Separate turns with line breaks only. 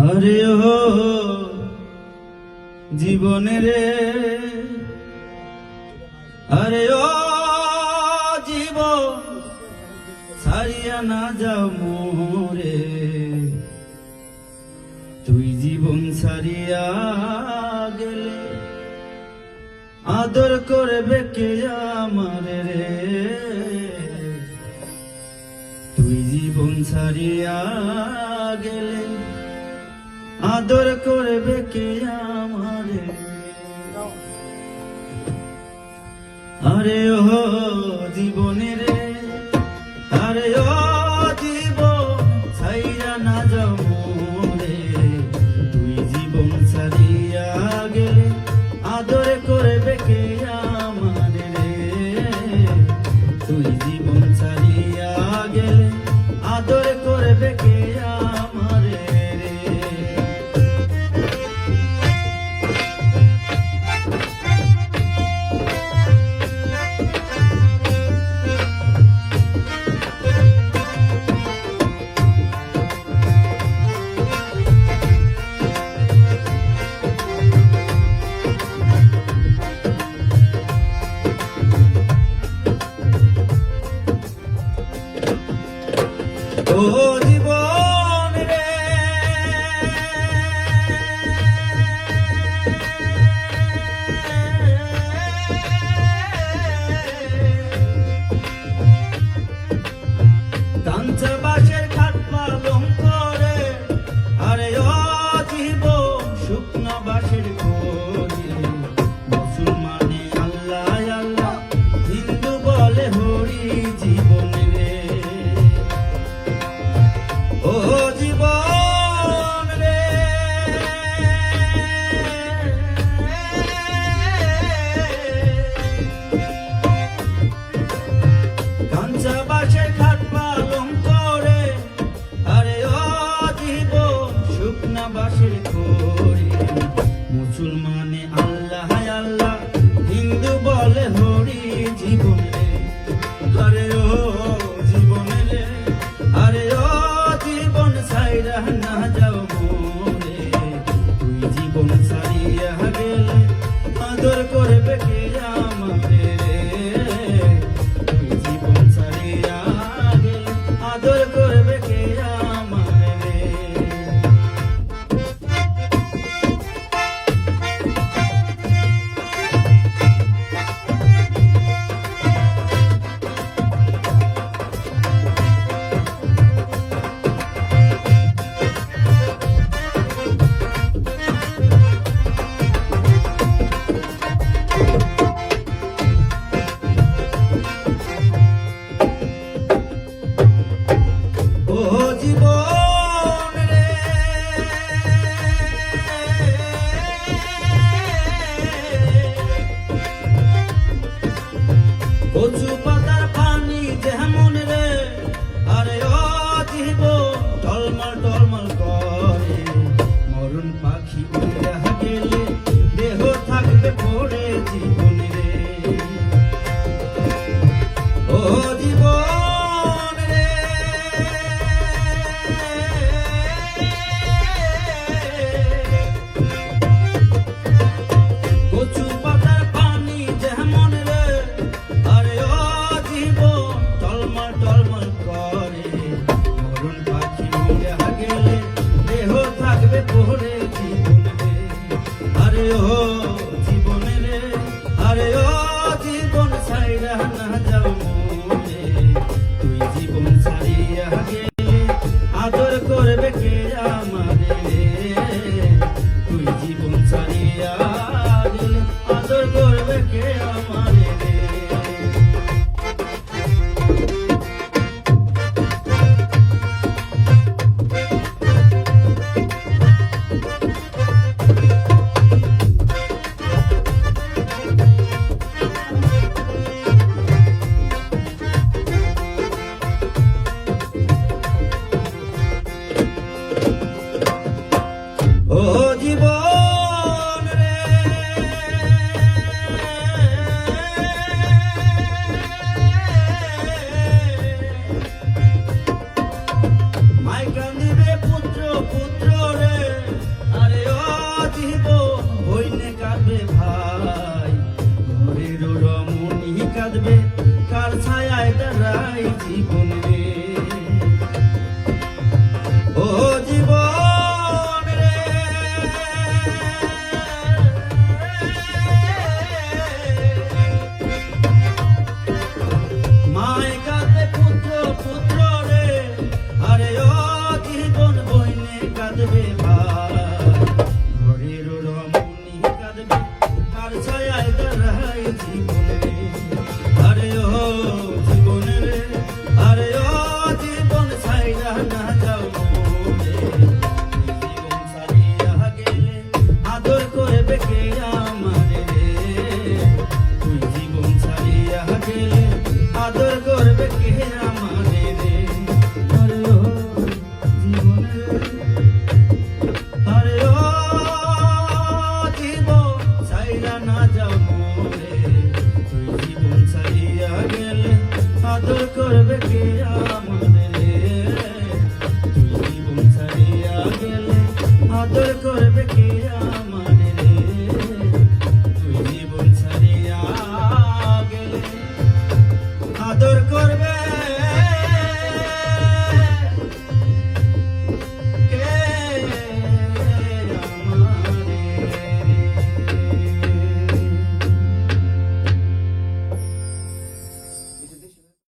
আরে ও জীবনে রে, আরে ও জীবন ছাড়িয়া না যাও মোরে, তুই জীবন ছাড়িয়া গেলে আদর করবে কে আমারে রে, তুই জীবন ছাড়িয়া গেলে আদর করবে কে আমারে। আরে ও জীবনে রে, আরে ও জীবন ছাইরা না যাও মোরে, তুই জীবন ছাড়িয়া গেলে আদর করবে কে আমারে রে, তুই জীবন ছাড়িয়া গেলে আদর করবে কে আমারে রে। ও জীবন রে, কাঞ্চা বাঁশের খাট পালং করে, আরে ও জীবন শুকনো বাঁশের খড়ি, মুসলমানে আল্লাহ আল্লাহ, হিন্দু বলে হরি জীবন রে। ও জীবন রে, কাঞ্চা বাঁশের খাট পালং করে, আরে ও জীবন শুকনা বাঁশের খড়ি, মুসলমানে আল্লাহ আল্লাহ, হিন্দু বলে হরি জীবন রে। আরে ও জীবন রে, আরে ও জীবন ছাইরা না যাও মোরে, তুই জীবন ছাড়িয়া গেলে আদর করবে কে আমারে রে, তুই জীবন ছাড়িয়া গেলে আদর করবে কে আমারে রে। আদর করবে কে আমাদের